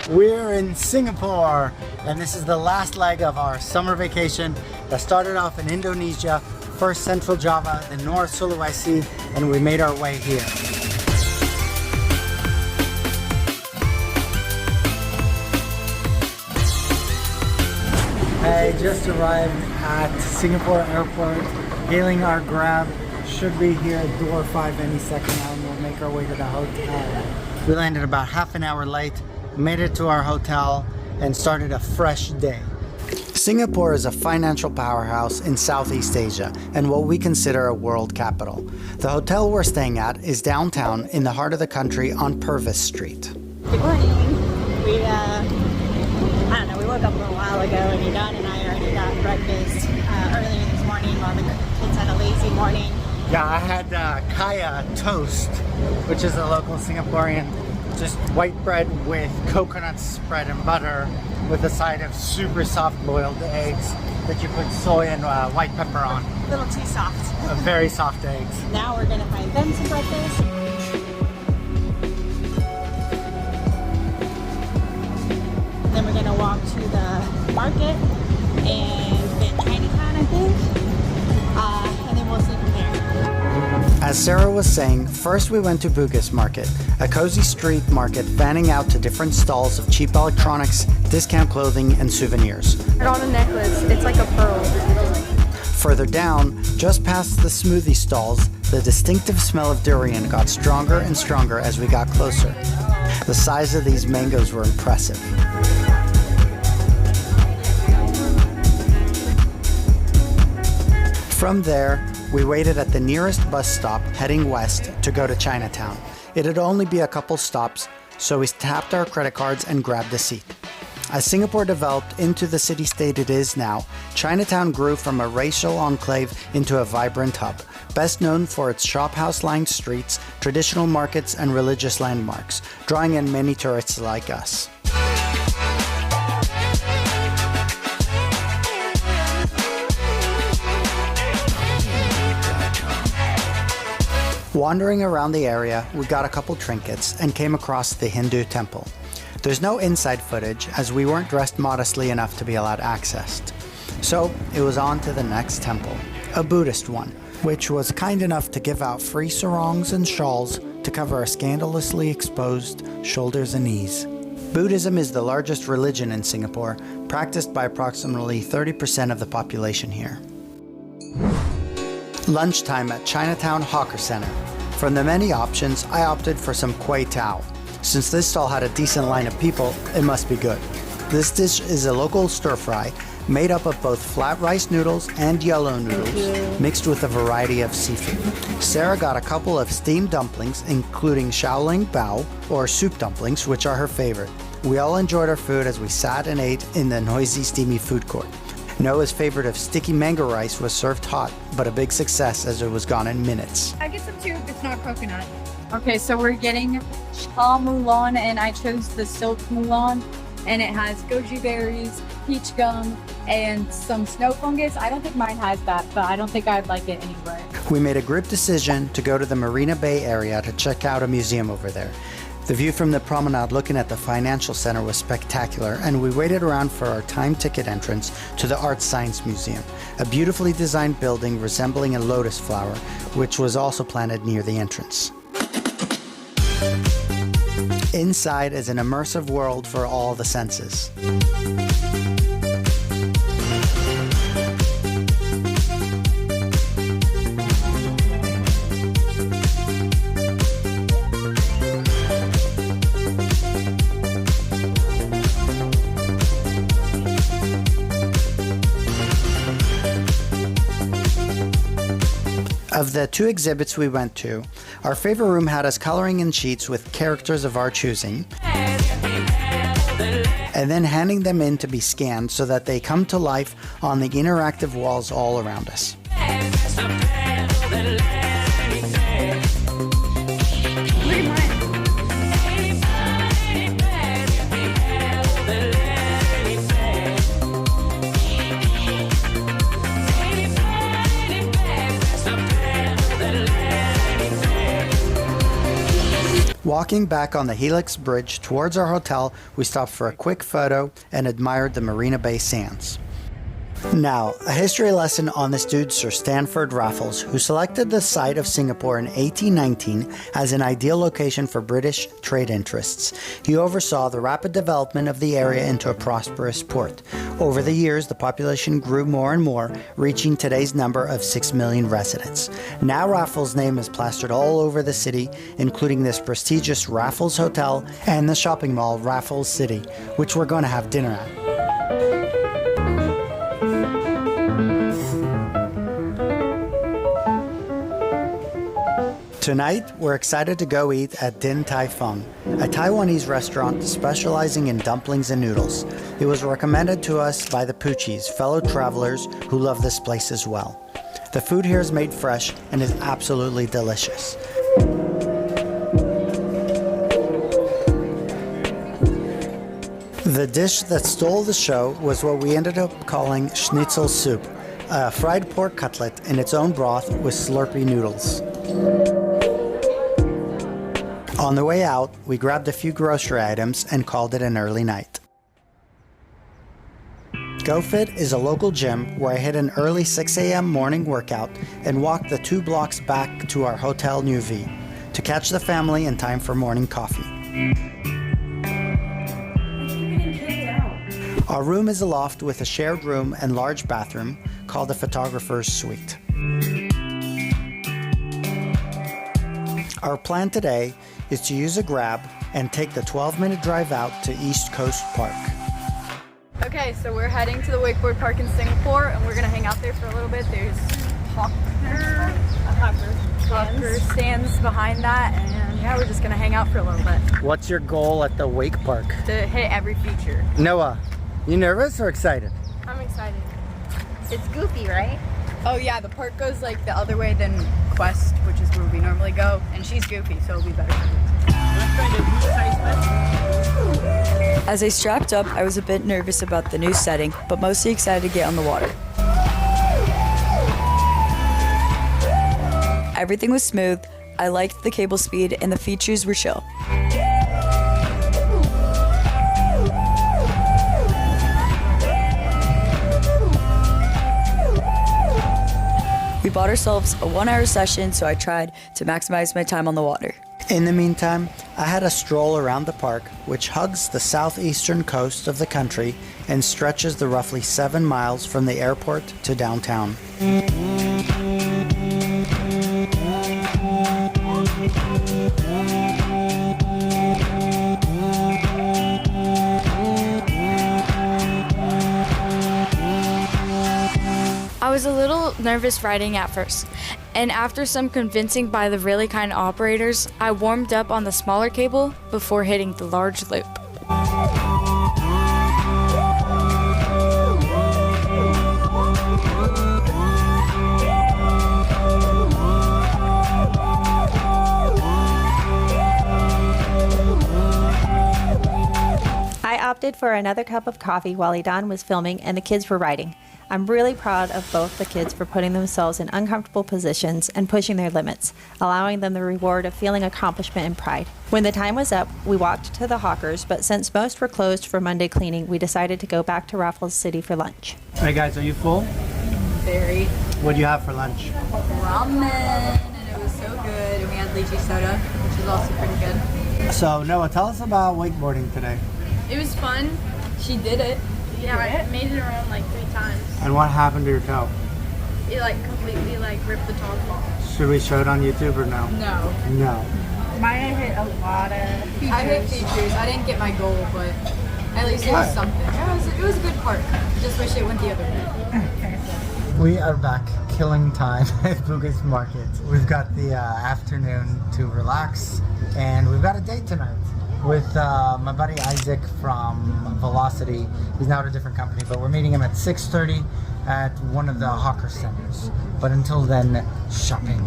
We're in Singapore, and this is the last leg of our summer vacation that started off in Indonesia, first Central Java, then North Sulawesi, and we made our way here. I just arrived at Singapore Airport, hailing our Grab. Should be here at door 5 any second now, and we'll make our way to the hotel. We landed about half an hour late, made it to our hotel, and started a fresh day. Singapore is a financial powerhouse in Southeast Asia and what we consider a world capital. The hotel we're staying at is downtown in the heart of the country on Purvis Street. Good morning. I don't know, we woke up a little while ago and Don and I already got breakfast earlier this morning while the kids had a lazy morning. Yeah, I had kaya toast, which is a local Singaporean, just white bread with coconut spread and butter with a side of super soft boiled eggs that you put soy and white pepper on. A little too soft. Very soft eggs. Now we're gonna find them some breakfast. Then we're gonna walk to the market and then Chinatown, I think. And then we'll see from there. As Sarah was saying, first we went to Bugis Market, a cozy street market fanning out to different stalls of cheap electronics, discount clothing, and souvenirs. I got a necklace, it's like a pearl. Further down, just past the smoothie stalls, the distinctive smell of durian got stronger and stronger as we got closer. The size of these mangoes were impressive. From there, we waited at the nearest bus stop heading west to go to Chinatown. It'd only be a couple stops, so we tapped our credit cards and grabbed a seat. As Singapore developed into the city-state it is now, Chinatown grew from a racial enclave into a vibrant hub, best known for its shophouse-lined streets, traditional markets, and religious landmarks, drawing in many tourists like us. Wandering around the area, we got a couple trinkets and came across the Hindu temple. There's no inside footage as we weren't dressed modestly enough to be allowed access. So it was on to the next temple, a Buddhist one, which was kind enough to give out free sarongs and shawls to cover our scandalously exposed shoulders and knees. Buddhism is the largest religion in Singapore, practiced by approximately 30% of the population here. Lunchtime at Chinatown Hawker Center. From the many options, I opted for some kway tao. Since this stall had a decent line of people, it must be good. This dish is a local stir-fry made up of both flat rice noodles and yellow noodles, mixed with a variety of seafood. Sarah got a couple of steamed dumplings, including Shaoling Bao, or soup dumplings, which are her favorite. We all enjoyed our food as we sat and ate in the noisy, steamy food court. Noah's favorite of sticky mango rice was served hot, but a big success as it was gone in minutes. I get some too if it's not coconut. Okay, so we're getting Cha Mulan, and I chose the Silk Mulan, and it has goji berries, peach gum, and some snow fungus. I don't think mine has that, but I don't think I'd like it anyway. We made a group decision to go to the Marina Bay area to check out a museum over there. The view from the promenade looking at the financial center was spectacular, and we waited around for our time ticket entrance to the Art Science Museum, a beautifully designed building resembling a lotus flower, which was also planted near the entrance. Inside is an immersive world for all the senses. Of the two exhibits we went to, our favorite room had us coloring in sheets with characters of our choosing, and then handing them in to be scanned so that they come to life on the interactive walls all around us. Walking back on the Helix Bridge towards our hotel, we stopped for a quick photo and admired the Marina Bay sands. Now, a history lesson on this dude, Sir Stanford Raffles, who selected the site of Singapore in 1819 as an ideal location for British trade interests. He oversaw the rapid development of the area into a prosperous port. Over the years, the population grew more and more, reaching today's number of 6 million residents. Now Raffles' name is plastered all over the city, including this prestigious Raffles Hotel and the shopping mall Raffles City, which we're going to have dinner at. Tonight, we're excited to go eat at Din Tai Fung, a Taiwanese restaurant specializing in dumplings and noodles. It was recommended to us by the Poochies, fellow travelers who love this place as well. The food here is made fresh and is absolutely delicious. The dish that stole the show was what we ended up calling schnitzel soup, a fried pork cutlet in its own broth with slurpy noodles. On the way out, we grabbed a few grocery items and called it an early night. GoFit is a local gym where I hit an early 6 a.m. morning workout and walked the 2 blocks back to our Hotel New V to catch the family in time for morning coffee. Our room is a loft with a shared room and large bathroom called the photographer's suite. Our plan today is to use a Grab and take the 12-minute drive out to East Coast Park. Okay, so we're heading to the wakeboard park in Singapore, and we're gonna hang out there for a little bit. There's hawker stands behind that, and yeah, we're just gonna hang out for a little bit. What's your goal at the wake park? To hit every feature. Noah, you nervous or excited? I'm excited. It's goofy, right? Oh yeah, the park goes like the other way than Quest, which is where we normally go, and she's goofy, so it'll be better for me. As I strapped up, I was a bit nervous about the new setting, but mostly excited to get on the water. Everything was smooth, I liked the cable speed, and the features were chill. We bought ourselves a 1-hour session, so I tried to maximize my time on the water. In the meantime, I had a stroll around the park, which hugs the southeastern coast of the country and stretches the roughly 7 miles from the airport to downtown. I was a little nervous riding at first, and after some convincing by the really kind operators, I warmed up on the smaller cable before hitting the large loop. I opted for another cup of coffee while Idan was filming and the kids were riding. I'm really proud of both the kids for putting themselves in uncomfortable positions and pushing their limits, allowing them the reward of feeling accomplishment and pride. When the time was up, we walked to the Hawkers, but since most were closed for Monday cleaning, we decided to go back to Raffles City for lunch. Hey guys, are you full? Very. What do you have for lunch? Ramen, and it was so good. And we had lychee soda, which is also pretty good. So Noah, tell us about wakeboarding today. It was fun. She did it. Yeah, I made it around like 3 times. And what happened to your toe? It like completely like ripped the top off. Should we show it on YouTube or no? No. No. Mine hit a lot of features. I hit features. I didn't get my goal, but at least it was something. It was a good park. Just wish it went the other way. We are back killing time at Bugis Market. We've got the afternoon to relax, and we've got a date tonight with my buddy Isaac from Velocity. He's now at a different company, but we're meeting him at 6:30 at one of the hawker centers. But until then, shopping.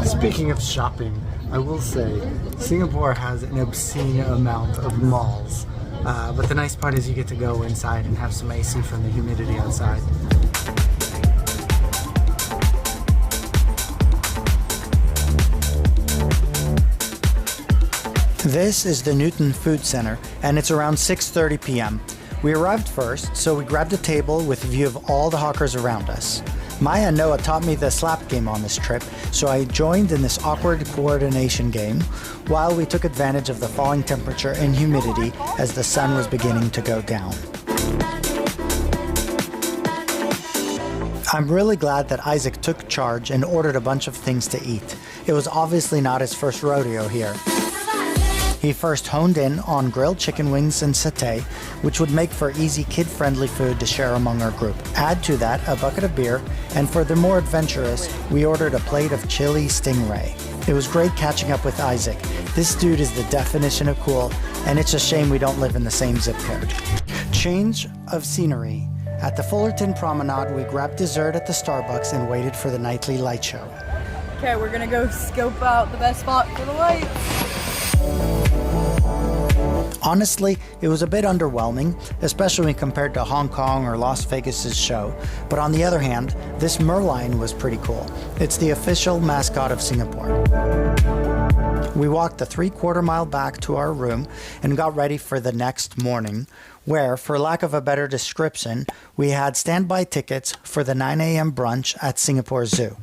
Speaking of shopping, I will say Singapore has an obscene amount of malls. But the nice part is you get to go inside and have some AC from the humidity outside. This is the Newton Food Center, and it's around 6:30 p.m. We arrived first, so we grabbed a table with a view of all the hawkers around us. Maya and Noah taught me the slap game on this trip, so I joined in this awkward coordination game while we took advantage of the falling temperature and humidity as the sun was beginning to go down. I'm really glad that Isaac took charge and ordered a bunch of things to eat. It was obviously not his first rodeo here. He first honed in on grilled chicken wings and satay, which would make for easy kid-friendly food to share among our group. Add to that a bucket of beer, and for the more adventurous, we ordered a plate of chili stingray. It was great catching up with Isaac. This dude is the definition of cool, and it's a shame we don't live in the same zip code. Change of scenery. At the Fullerton Promenade, we grabbed dessert at the Starbucks and waited for the nightly light show. Okay, we're gonna go scope out the best spot for the lights. Honestly, it was a bit underwhelming, especially when compared to Hong Kong or Las Vegas's show. But on the other hand, this Merlion was pretty cool. It's the official mascot of Singapore. We walked the 3/4 mile back to our room and got ready for the next morning, where, for lack of a better description, we had standby tickets for the 9 a.m. brunch at Singapore Zoo.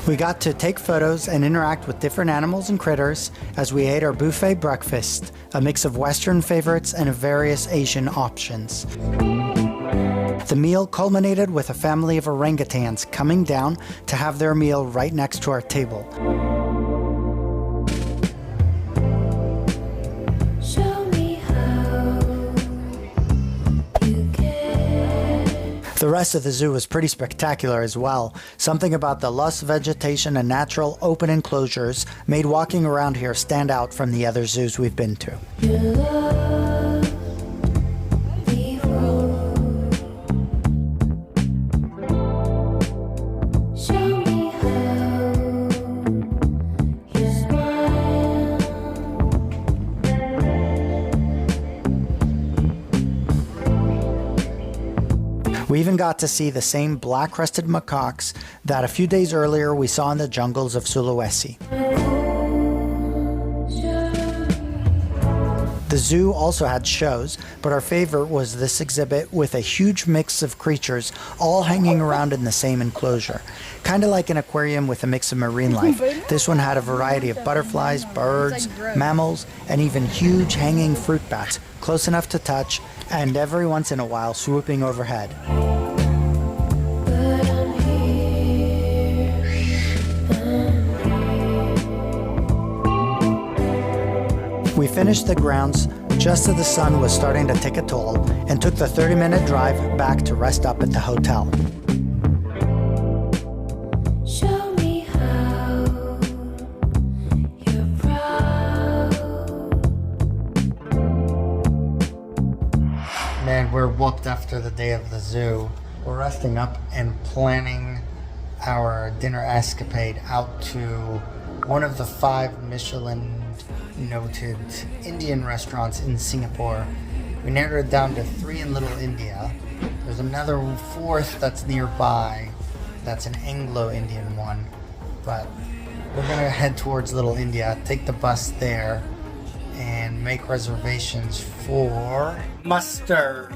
We got to take photos and interact with different animals and critters as we ate our buffet breakfast, a mix of Western favorites and various Asian options. The meal culminated with a family of orangutans coming down to have their meal right next to our table. The rest of the zoo was pretty spectacular as well. Something about the lush vegetation and natural open enclosures made walking around here stand out from the other zoos we've been to. We even got to see the same black-crested macaques that a few days earlier we saw in the jungles of Sulawesi. The zoo also had shows, but our favorite was this exhibit with a huge mix of creatures all hanging around in the same enclosure. Kind of like an aquarium with a mix of marine life. This one had a variety of butterflies, birds, mammals, and even huge hanging fruit bats, close enough to touch, and every once in a while swooping overhead. We finished the grounds just as the sun was starting to take a toll and took the 30-minute drive back to rest up at the hotel. Show me how you're proud. Man, we're whooped after the day of the zoo. We're resting up and planning our dinner escapade out to one of the 5 Michelin noted Indian restaurants in Singapore. We narrowed it down to 3 in Little India. There's another 4th that's nearby. That's an Anglo-Indian one. But we're gonna head towards Little India, take the bus there, and make reservations for mustard,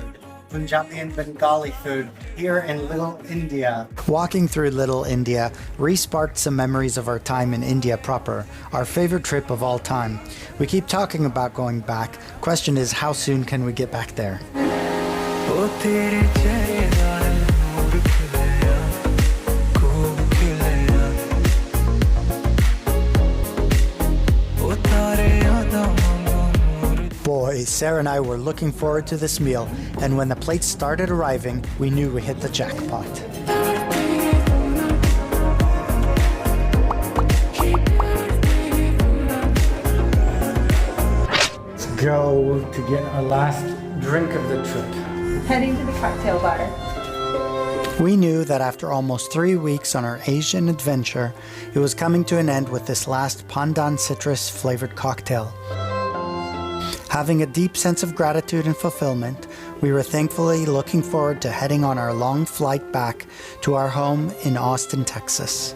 Punjabi and Bengali food here in Little India. Walking through Little India re-sparked some memories of our time in India proper, our favorite trip of all time. We keep talking about going back. Question is, how soon can we get back there? Boy, Sarah and I were looking forward to this meal, and when the plates started arriving, we knew we hit the jackpot. Let's go to get our last drink of the trip. Heading to the cocktail bar. We knew that after almost 3 weeks on our Asian adventure, it was coming to an end with this last pandan citrus flavored cocktail. Having a deep sense of gratitude and fulfillment, we were thankfully looking forward to heading on our long flight back to our home in Austin, Texas.